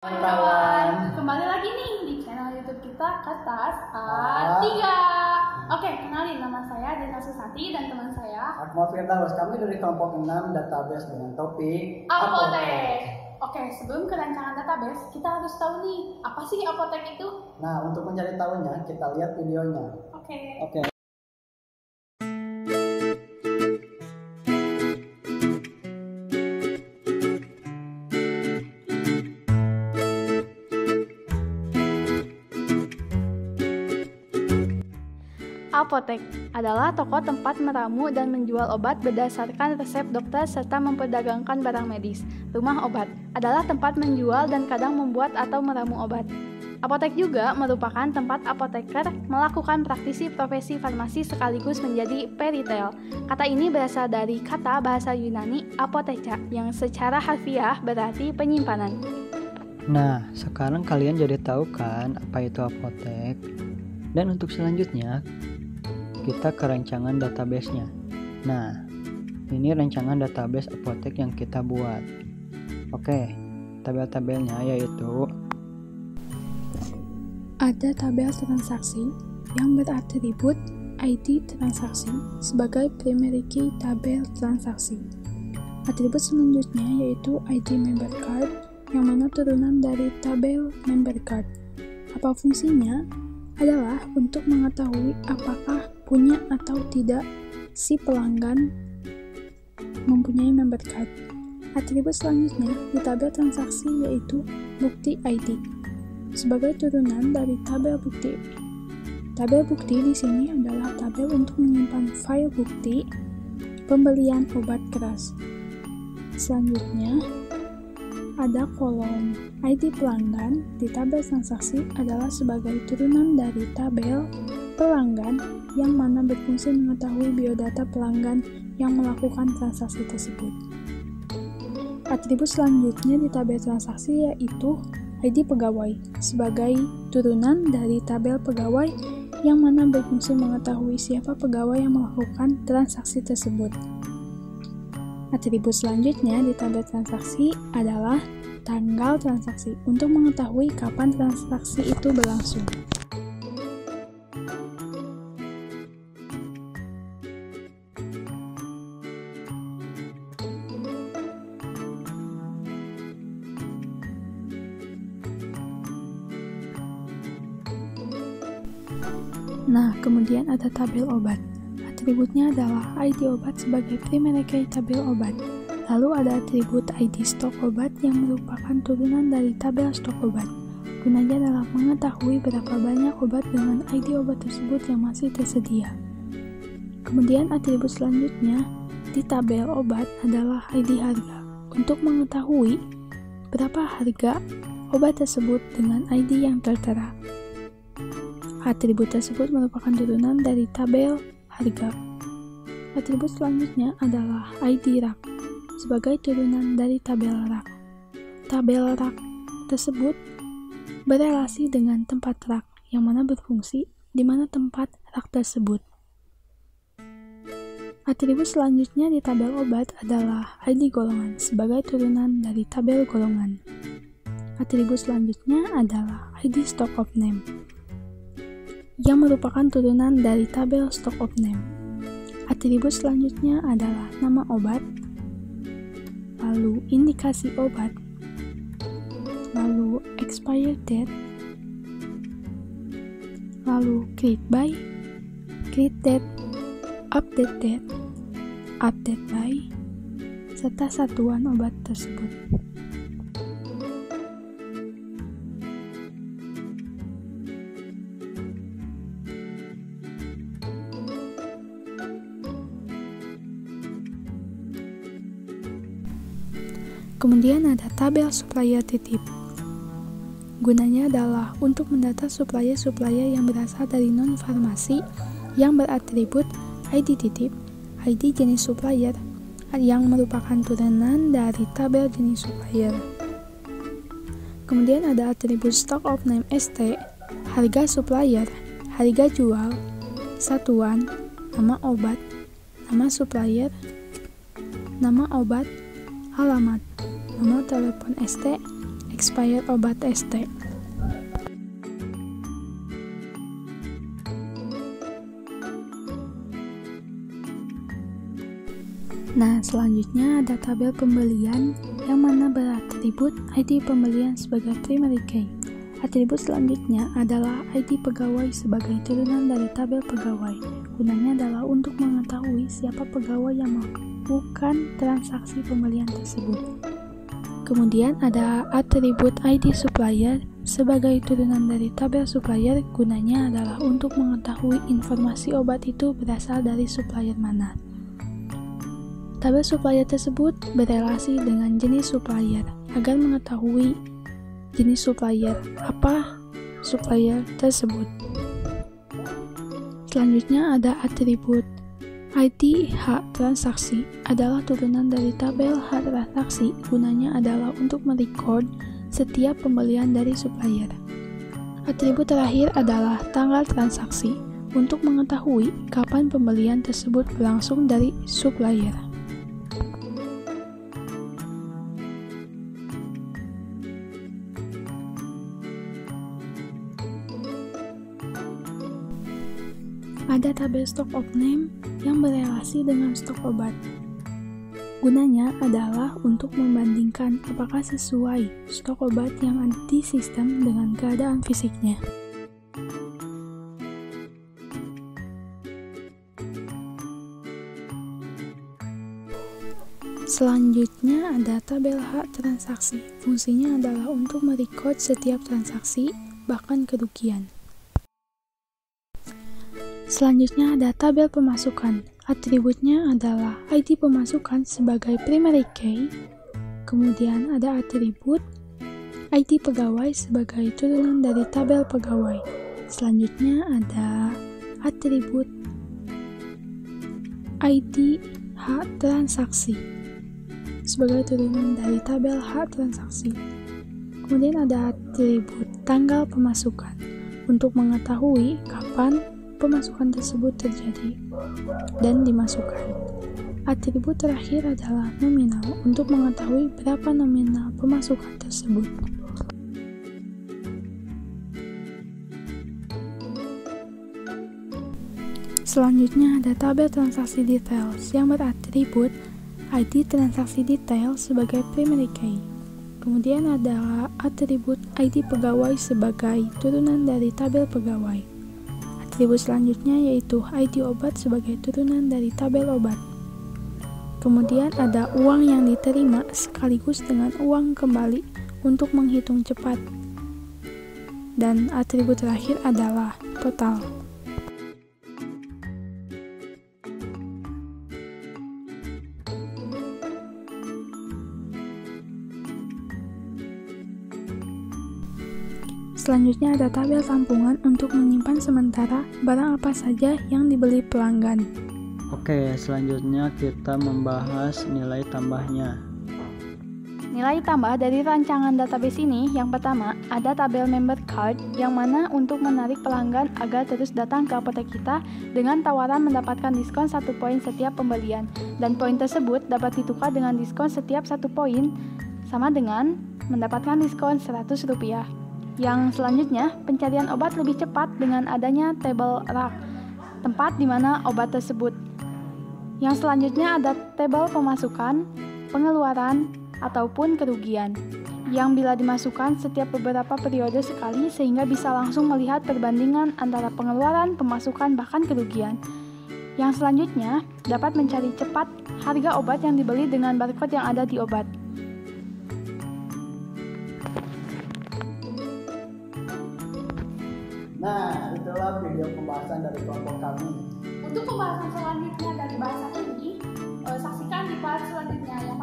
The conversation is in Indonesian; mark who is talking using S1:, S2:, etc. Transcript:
S1: Kawan,
S2: kembali lagi nih di channel YouTube kita Kertas A3. Oke, kenalin, nama saya Dina Susanti dan teman saya
S1: Akmal Firdaus. Kami dari kelompok 6 database dengan topik
S2: Apotek. Oke, sebelum ke rancangan database, kita harus tahu nih, apa sih apotek itu?
S1: Nah, untuk mencari tahunya, kita lihat videonya.
S2: Oke. Apotek adalah toko tempat meramu dan menjual obat berdasarkan resep dokter serta memperdagangkan barang medis. Rumah obat adalah tempat menjual dan kadang membuat atau meramu obat. Apotek juga merupakan tempat apoteker melakukan praktisi profesi farmasi sekaligus menjadi peritel. Kata ini berasal dari kata bahasa Yunani apotheca yang secara harfiah berarti penyimpanan.
S3: Nah, sekarang kalian jadi tahu kan apa itu apotek? Dan untuk selanjutnya, kita ke rancangan database-nya. Nah, ini rancangan database apotek yang kita buat. Oke, tabel-tabelnya yaitu
S4: ada tabel transaksi yang beratribut ID transaksi sebagai primary key tabel transaksi. Atribut selanjutnya yaitu ID member card yang mana turunan dari tabel member card. Apa fungsinya? Adalah untuk mengetahui apakah punya atau tidak si pelanggan mempunyai member card. Atribut selanjutnya di tabel transaksi yaitu bukti ID sebagai turunan dari tabel bukti. Tabel bukti di sini adalah tabel untuk menyimpan file bukti pembelian obat keras. Selanjutnya ada kolom ID pelanggan di tabel transaksi adalah sebagai turunan dari tabel pelanggan yang mana berfungsi mengetahui biodata pelanggan yang melakukan transaksi tersebut. Atribut selanjutnya di tabel transaksi yaitu ID pegawai sebagai turunan dari tabel pegawai yang mana berfungsi mengetahui siapa pegawai yang melakukan transaksi tersebut. Atribut selanjutnya di tabel transaksi adalah tanggal transaksi untuk mengetahui kapan transaksi itu berlangsung. Nah, kemudian ada tabel obat. Atributnya adalah ID obat sebagai primary key tabel obat. Lalu ada atribut ID stok obat yang merupakan turunan dari tabel stok obat. Gunanya adalah mengetahui berapa banyak obat dengan ID obat tersebut yang masih tersedia. Kemudian atribut selanjutnya di tabel obat adalah ID harga untuk mengetahui berapa harga obat tersebut dengan ID yang tertera. Atribut tersebut merupakan turunan dari tabel harga. Atribut selanjutnya adalah ID rak sebagai turunan dari tabel rak. Tabel rak tersebut berelasi dengan tempat rak yang mana berfungsi di mana tempat rak tersebut. Atribut selanjutnya di tabel obat adalah ID golongan sebagai turunan dari tabel golongan. Atribut selanjutnya adalah ID stock of name yang merupakan turunan dari tabel stock of name. Atribut selanjutnya adalah nama obat, lalu indikasi obat, lalu expired date, lalu create by, create date, update date, update by, serta satuan obat tersebut. Kemudian ada tabel supplier titip. Gunanya adalah untuk mendata supplier-supplier yang berasal dari non-farmasi yang beratribut ID titip, ID jenis supplier yang merupakan turunan dari tabel jenis supplier. Kemudian ada atribut stock of name ST, harga supplier, harga jual, satuan, nama obat, nama supplier, nama obat, alamat, nomor telepon ST, expired obat ST. Nah, selanjutnya ada tabel pembelian yang mana beratribut ID pembelian sebagai primary key. Atribut selanjutnya adalah ID pegawai sebagai turunan dari tabel pegawai. Gunanya adalah untuk mengetahui siapa pegawai yang melakukan transaksi pembelian tersebut. Kemudian ada atribut ID supplier sebagai turunan dari tabel supplier. Gunanya adalah untuk mengetahui informasi obat itu berasal dari supplier mana. Tabel supplier tersebut berelasi dengan jenis supplier. Agar mengetahui jenis supplier, apa supplier tersebut. Selanjutnya ada atribut ID hak transaksi, adalah turunan dari tabel hak transaksi. Gunanya adalah untuk merecord setiap pembelian dari supplier. Atribut terakhir adalah tanggal transaksi, untuk mengetahui kapan pembelian tersebut berlangsung dari supplier. Ada tabel stock of name yang berelasi dengan stok obat. Gunanya adalah untuk membandingkan apakah sesuai stok obat yang ada di sistem dengan keadaan fisiknya. Selanjutnya ada tabel hak transaksi. Fungsinya adalah untuk merecord setiap transaksi, bahkan kerugian. Selanjutnya ada tabel pemasukan. Atributnya adalah ID pemasukan sebagai primary key. Kemudian ada atribut ID pegawai sebagai turunan dari tabel pegawai. Selanjutnya ada atribut ID hak transaksi sebagai turunan dari tabel hak transaksi. Kemudian ada atribut tanggal pemasukan untuk mengetahui kapan pemasukan tersebut terjadi dan dimasukkan. Atribut terakhir adalah nominal untuk mengetahui berapa nominal pemasukan tersebut. Selanjutnya ada tabel transaksi details yang beratribut ID transaksi detail sebagai primary key. Kemudian ada atribut ID pegawai sebagai turunan dari tabel pegawai. Atribut selanjutnya yaitu ID obat sebagai turunan dari tabel obat. Kemudian ada uang yang diterima sekaligus dengan uang kembali untuk menghitung cepat. Dan atribut terakhir adalah total. Selanjutnya ada tabel tampungan untuk menyimpan sementara barang apa saja yang dibeli pelanggan.
S3: Oke, selanjutnya kita membahas nilai tambahnya.
S2: Nilai tambah dari rancangan database ini yang pertama ada tabel member card yang mana untuk menarik pelanggan agar terus datang ke apotek kita dengan tawaran mendapatkan diskon 1 poin setiap pembelian, dan poin tersebut dapat ditukar dengan diskon setiap 1 poin sama dengan mendapatkan diskon Rp100. Yang selanjutnya, pencarian obat lebih cepat dengan adanya table rack, tempat di mana obat tersebut. Yang selanjutnya ada tabel pemasukan, pengeluaran, ataupun kerugian, yang bila dimasukkan setiap beberapa periode sekali sehingga bisa langsung melihat perbandingan antara pengeluaran, pemasukan, bahkan kerugian. Yang selanjutnya, dapat mencari cepat harga obat yang dibeli dengan barcode yang ada di obat.
S1: Nah, itulah video pembahasan dari kelompok kami.
S2: Untuk pembahasan selanjutnya dari bahasan ini, saksikan di part selanjutnya yang